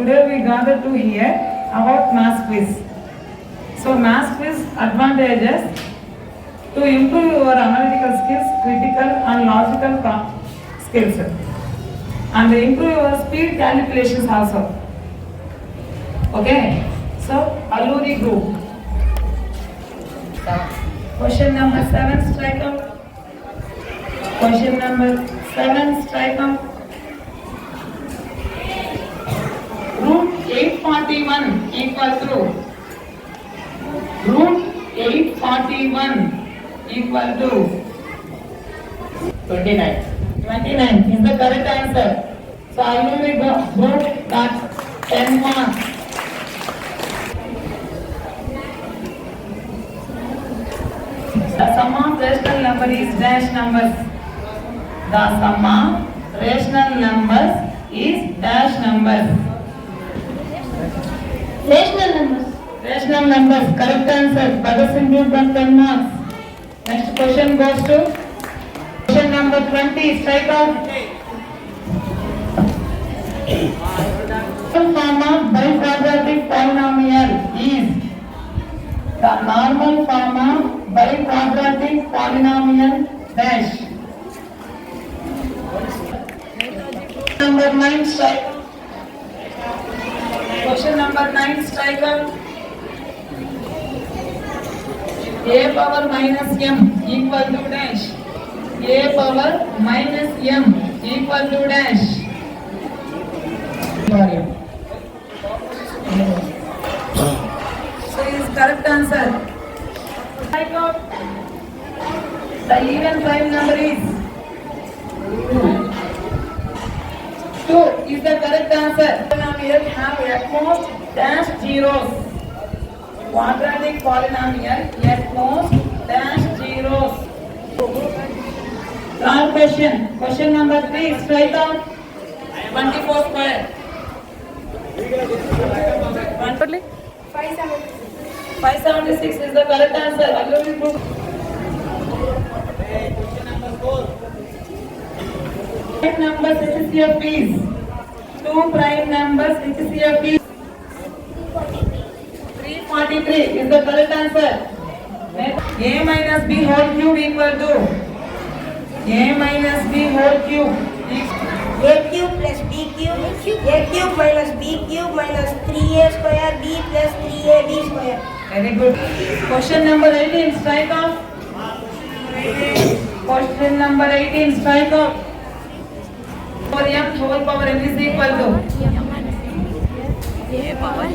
Today we gather to hear about maths quiz. So maths quiz advantages to improve your analytical skills, critical and logical skills, and improve your speed calculations also. Okay, so Alluri group. Question number 7, strike out. Question number 7, strike out. Root 841 equal to root 841 equal to 29. 29 is the correct answer. So Alluri group got 10 marks. The sum of rational number is dash numbers. The sum of rational numbers is dash numbers. Rational numbers. Rational numbers, correct answer. Bhagat Singh group got 10 marks. Next question goes to question number 20. Strike out. Normal form of biquadratic polynomial is the normal form of biquadratic polynomial dash. Number 9, strike out. Question number 9, strike out. A power minus m equal to dash. A power minus m equal to dash. So is correct answer. Strike out. The even prime number is 2 is the correct answer. Polynomial have at most dash zeros. Quadratic polynomial at most dash zeros. Third question. Question number 3. Strike out. 24 square. 576 is the correct answer. Alluri group. Prime numbers HCF is 2 prime numbers HCF is 343 is the correct answer. A minus B whole cube equal to A minus B whole cube. A cube plus B cube. A cube minus B cube minus 3A square B plus 3AB square. Very good. Question number 18. Strike off. Question number 18. Strike off. For m whole power n is equal to A power n.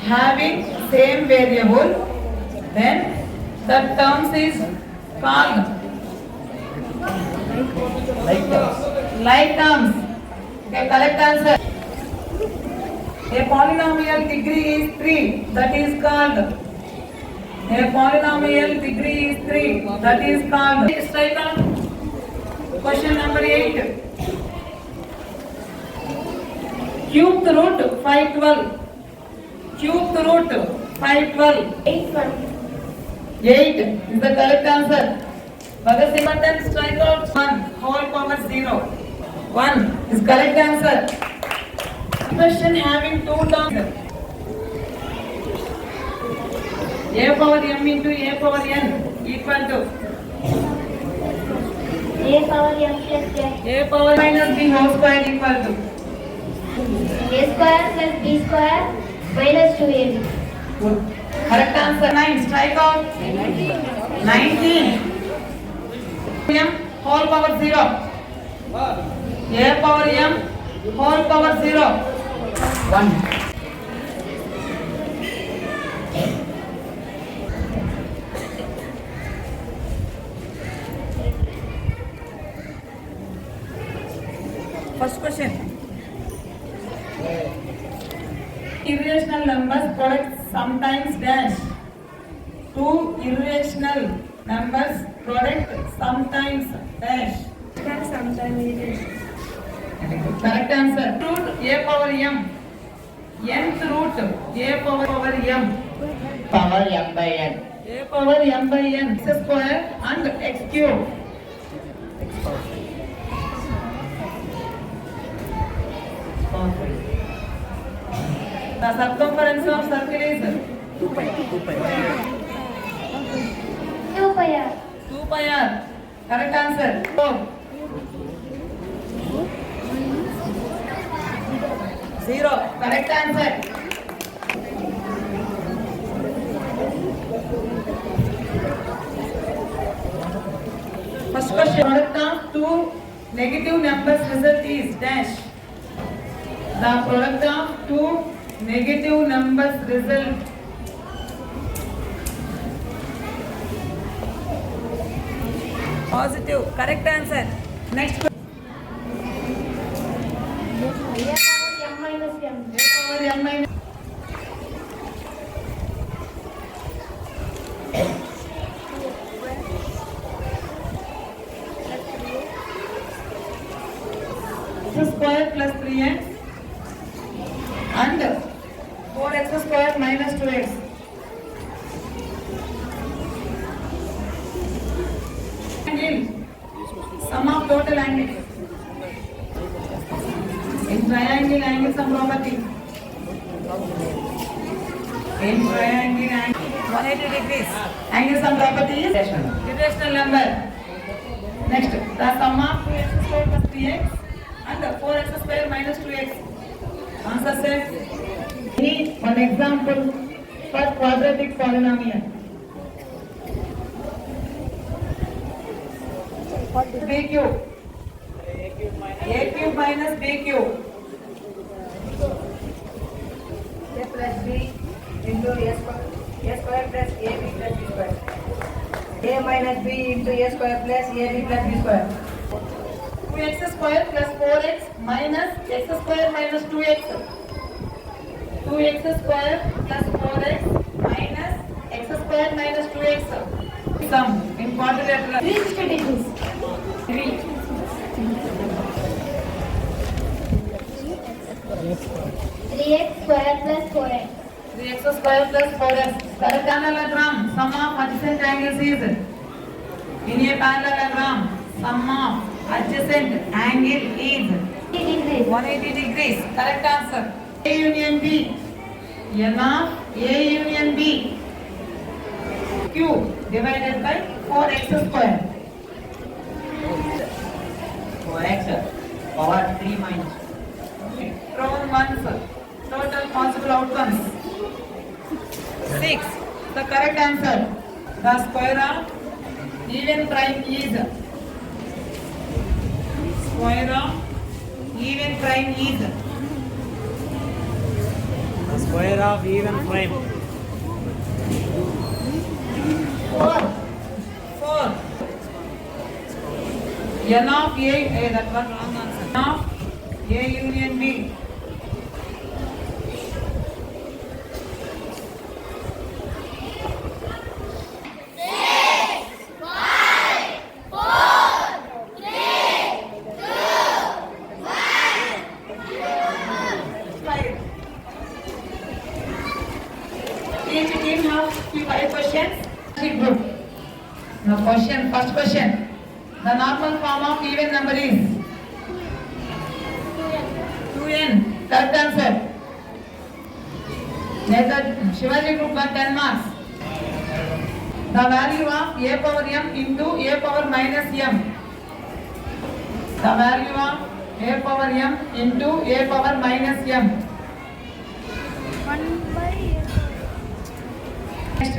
Having same variable, then the terms is called like terms. Okay, correct answer. A polynomial degree is 3. That is called a polynomial degree is 3. That is called. Strike out. Question number 8. Cubed root 512. Cubed root 512. 8 is the correct answer. Bhagat Singh button, strike out. 1 whole power 0. 1 is correct answer. Question having 2 terms. A power m into A power n equal to A power m plus n. A power minus B whole square equal to A square plus B square minus 2AB. Good. Correct answer 9. Strike out. 19. M whole power 0. A power m whole power 0. 1. First question. Irrational numbers product sometimes dash. Two irrational numbers product sometimes dash. Correct answer. Root A power m. Nth root A power m. Power m by n. A power m by n. X square and x cube. Okay. The circumference of circle is 2 pi r. 2 pi r. Correct answer. 4. 0. Correct answer. First question. Product of two negative numbers result is dash. The product of two negative numbers result. Positive. Correct answer. Next question. M minus m. A power m minus. X square plus 3x and 4x square minus 2x. Angle. Sum of total angles. In triangle, angle sum property. In triangle, angle 180 degrees. Angle sum property is irrational number. Next, the sum of 2x square plus 3x and 4x square minus 2x. Answer says, need one example for quadratic polynomial. B cube. A cube minus B cube. A plus b into a square plus ab plus b square. A minus b into a square plus ab plus b square. 2x square plus 4x minus x square minus 2x. 2x square plus 4x minus x square minus 2x. Sum in quadrilateral. 360 degrees. 3. 3x square plus 4x. 3x square plus 4x. Correct parallelogram. Sum of adjacent angles is. In a parallelogram, sum of adjacent angle is 180 degrees. Correct answer. A union B. N of A union B. Cube divided by 4x square. 4x power 3 minus. Thrown ones. Total possible outcomes. 6. The correct answer. The square of even prime is. Square of even prime is. The square of even prime. 4. 4. N of A, that was wrong answer. N of A union B. Each team has 5 questions. Group. Now question, first question. The normal form of even number is 2n. Correct answer. Shivaji group got 10 marks. The value of a power m into a power minus m. The value of a power m into a power minus m. Next.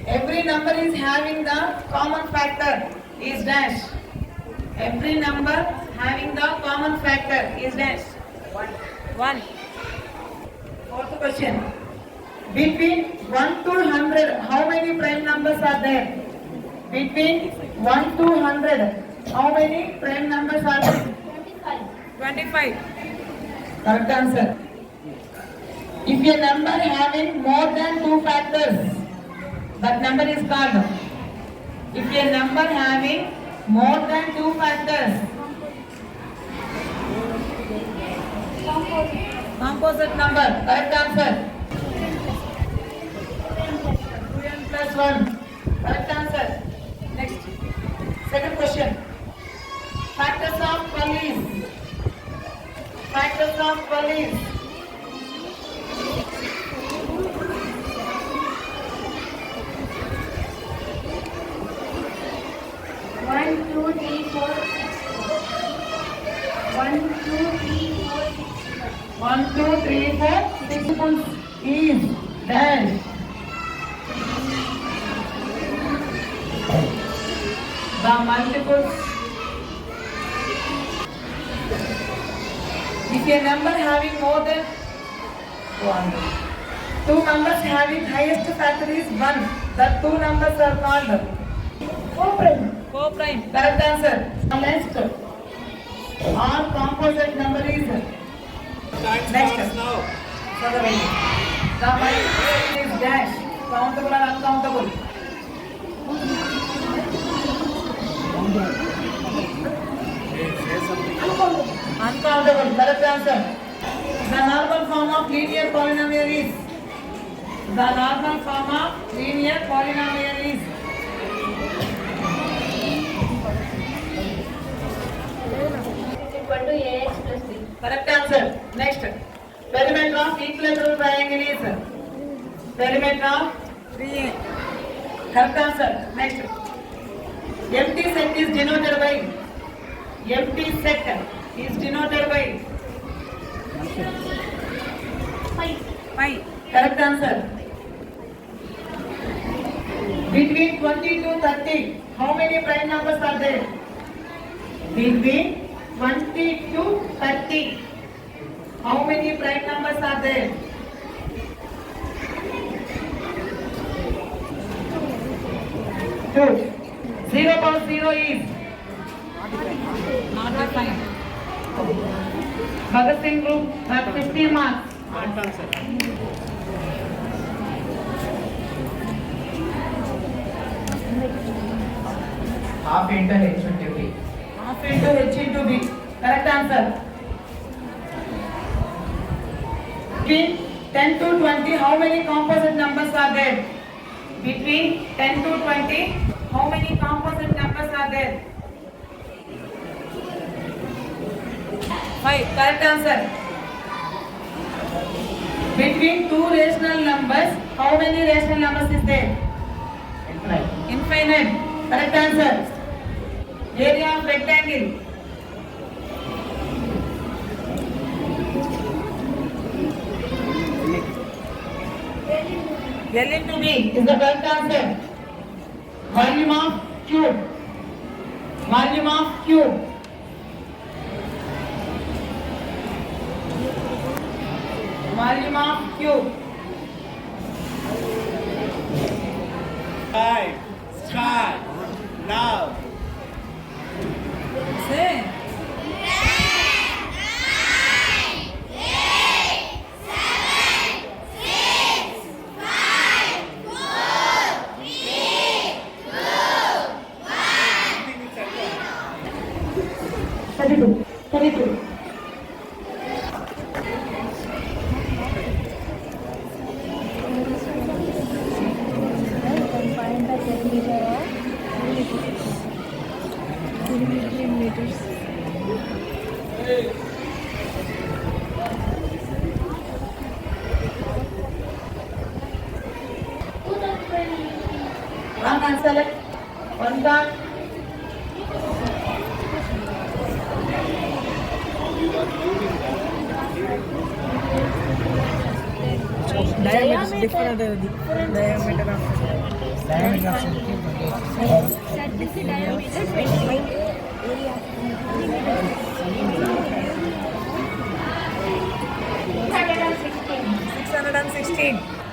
Every number is having the common factor is dash. Every number having the common factor is dash. 1. Fourth question. Between 1 to 100, how many prime numbers are there? Between 1 to 100, how many prime numbers are there? 25. Correct answer. If a number having more than 2 factors, that number is called. If a number having more than 2 factors, composite number. Correct answer. 2n plus 1. Correct answer. Next. Second question. Factors of 12 is. Factors of 12 is? One, two, three, four, six. 1, 2, 3, 4, 6. 1, 2, 3, 4, 6 multiples is dash. The multiples. If a number having more than 1, two numbers having highest factor is 1, the two numbers are called co-prime. Co-prime. Correct answer. Next. Our composite number is next. now. The multiple is dash. Countable or uncountable? Uncountable. Correct answer. The normal form of linear polynomial is. The normal form of linear polynomial is. Equal to ax plus b. Correct answer. Next. Perimeter of equilateral triangle is. Perimeter of correct answer. Next. Empty set is denoted by. Empty set is denoted by. 5. Correct answer. Between 20 to 30, how many prime numbers are there? Between 20 to 30, how many prime numbers are there? 2. 0 plus 0 is not defined. Bhagat Singh group have 50 marks. Correct answer. Half into h into b. Half into h into b. Correct answer. Between 10 to 20, how many composite numbers are there? Between 10 to 20, how many composite numbers are there? 5. Correct answer. Between two rational numbers, how many rational numbers is there? Infinite. Infinite. Correct answer. Area of rectangle. L into B is the correct answer. Volume of cube. Volume of cube. Volume of cube. Time. Start. Now. Say. Thirty-two. Find the perimeter of in meters. Wrong answer. One card. Diameter is different. Diameter of Set this diameter 25 area. 616.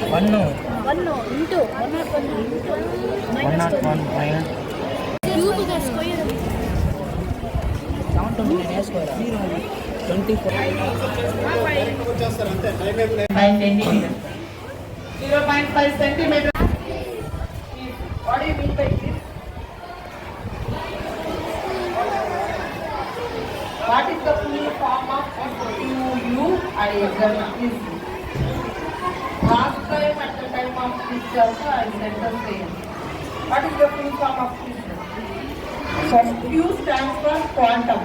One no. 1 no into 101 into 1 minus 101 minus. cube का square. Count to square. 24. 5 centimeters. 0.5 centimeters. What do you mean by this? What is the full form of FQUIS? Last time at the time of quiz also I said the same. What is the full form of quiz? Q stands for quantum.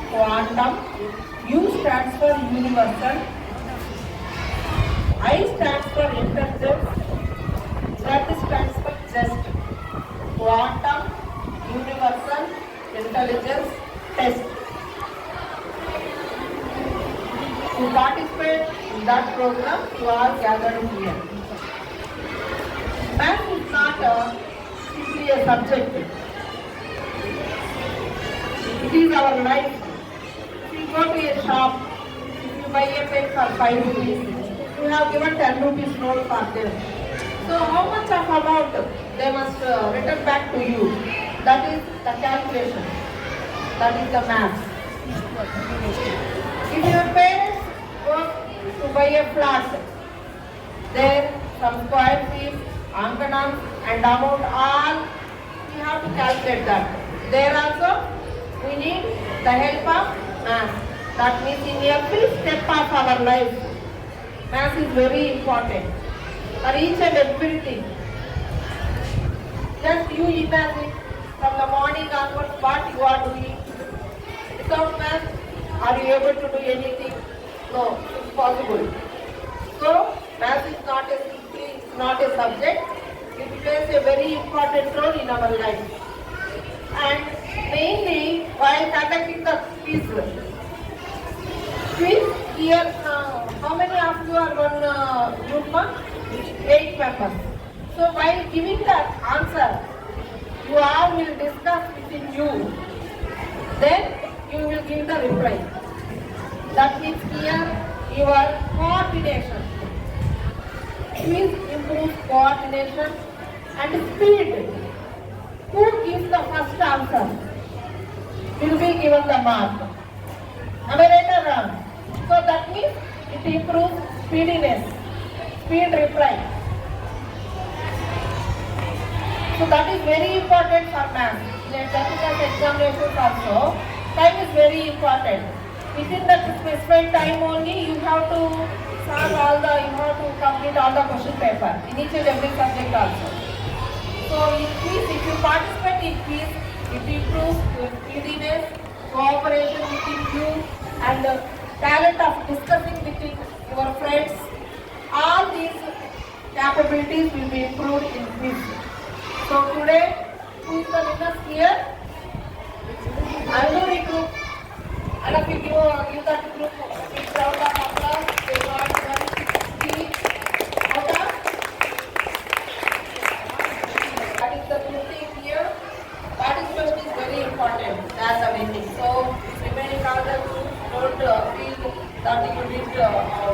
Quantum. U stands for universal. I stands for intelligence. Z stands for just. Quantum, universal, intelligence, test. To participate in that program, you are gathered here. Math is not simply a subject. It is our life. If you go to a shop, if you buy a pen for 5 rupees, you have given 10 rupees note for them. So how much of amount they must return back to you? That is the calculation. That is the math. If your parents go to buy a flat, there some square feet, anganam and amount all, we have to calculate that. There also we need the help of math. That means in every step of our life, math is very important. For each and everything. Just you imagine from the morning onwards what you are doing. Without math, are you able to do anything? No, it's possible. So, math is not a subject. It plays a very important role in our life. And mainly while conducting the quiz here, how many of you are one group? 8 members. So while giving the answer, you all will discuss within you. Then you will give the reply. That means here your coordination. Quiz improves coordination and speed. Who gives the first answer will be given the mark. Am I right or wrong? So that means it improves speediness, speed reply. So that is very important for math. In technical examinations also, time is very important. Within the specified time only, you have to complete all the question paper in each and every subject also. So in quiz, if you participate in quiz, it improves your speediness, cooperation within you, and talent of discussing between your friends. All these capabilities will be improved in quiz. So today, who is the winners here? Alluri group. And if you give that group a big round of applause, they got 160 out of. That is the good thing here. Participation is very important as a winning. So remaining all the groups don't feel that you need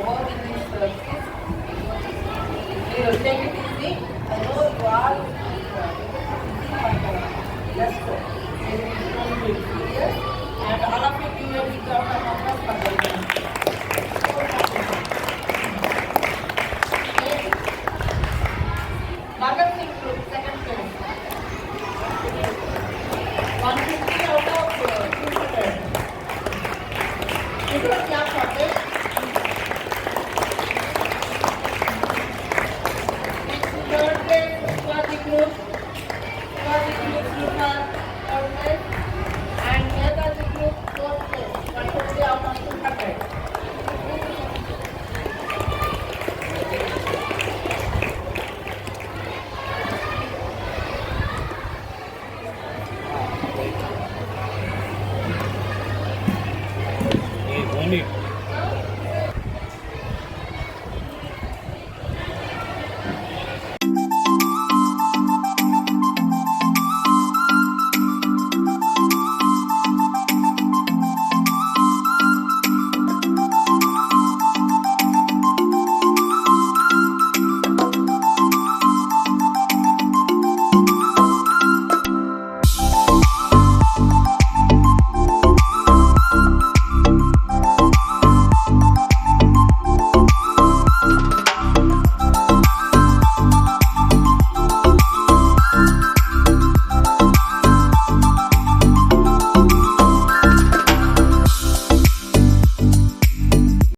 work in this quiz. You take it easy. I know you all let's go. And all of you give a big round of applause for them. Bhagat Singh group, second place. 150 out of 200. You don't clap for them.